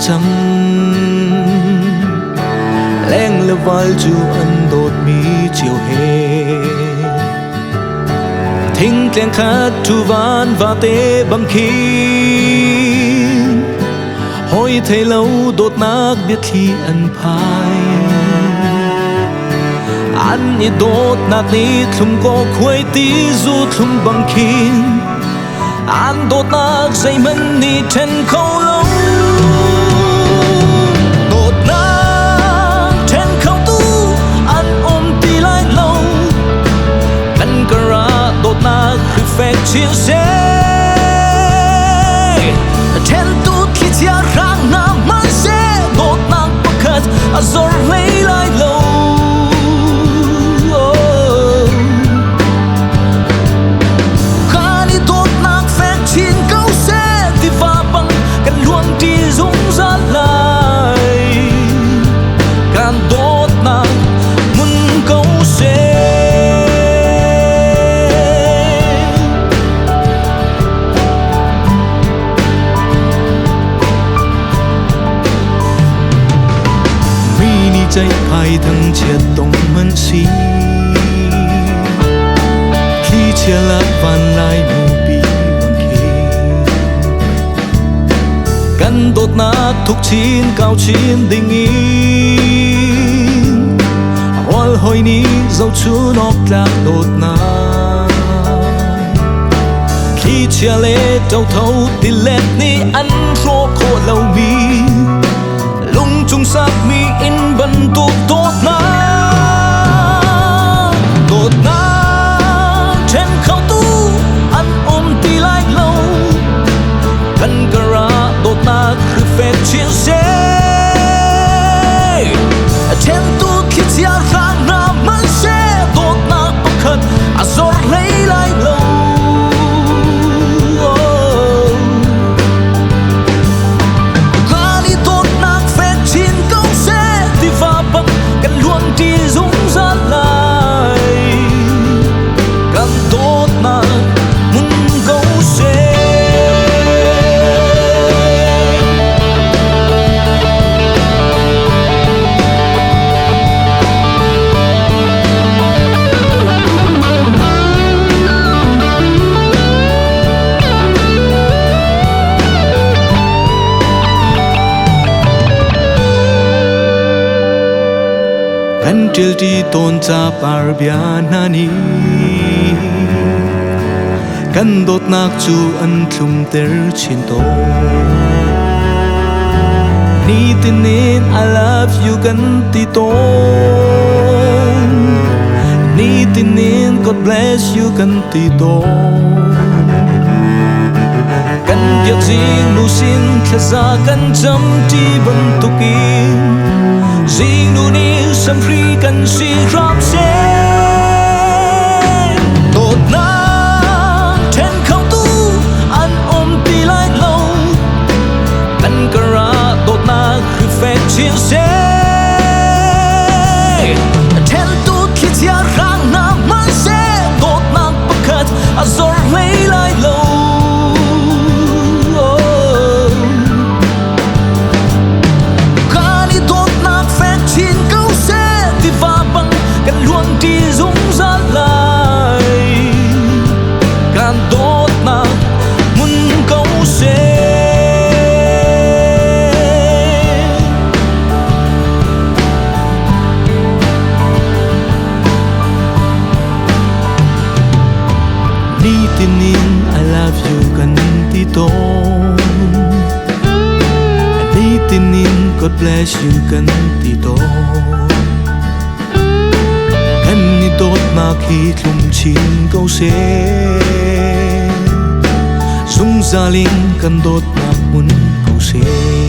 chăng leng le val chu an đột mi chiều hè thinh keng khát thu van và tê bằng khi hoi thấy lâu đột nát biết khi ăn phai anh như đốt nát ní thùng có khuấy tí du thùng bằng khi anh đốt nát dây mình ní trên khâu lâu đốt nát trên khâu tu anh ôm tí lại lâu căn cà ra đốt nát khi phép chia sẻ trên tu khi chia ràng nam man sẽ đốt nát bất khát rồi lấy lại lâuใจภายทั้งเชียดตรงมันสีขี้เชียลักวันลายมูปีบังคีกันโดดนักทุกชิ้นเก้าชิ้นดิ่งอินรอลหอยนี้เจ้าชูนอกจากโดดนักขี้เชียเล่เจ้าเท่าติเล็ดนี้อันโคโคเหล่ามีลุงจุงสักมีอินบรรทุกโดดน้ำโดดน้ำเช่นเข้าตู้อันอมตีไล่เล่ากันกระราโดดน้ำคือเฟกเชียเซ่เช่นตู้คิดยาร่างน้ำมันเซ่โดดน้ำประคัดอาซอร์เลยไล่เล่ากันเจลที่ต้นจะปาร์เบียนานีกันโดดนักจูอันคลุมเตอร์ชินโตนี่ตินนิน I love you กันที่โตนี่ตินนิน God bless you กันที่โตกันเดียวจริงนูสินแค่จะกันจำที่บนตุกินสิ่งนู้นสัมผัสกันสิรับเส้นโดดน้ำเช่นเข้าตู้อันอมตีไล่เล่ากันกระราโดดน้ำคือเฟกเชียเซ่เช่นตู้คิดยาร่างน้ำมันเซ่โดดน้ำประคัดอาซอร์เลยไล่เล่าI love you กันที่โตนี่ตินิน God bless you กันที่โตกันนี่โดดมาขี้คลุมชินเกาเซ่ซุงซาลิงกันโดดมามุนเกาเซ่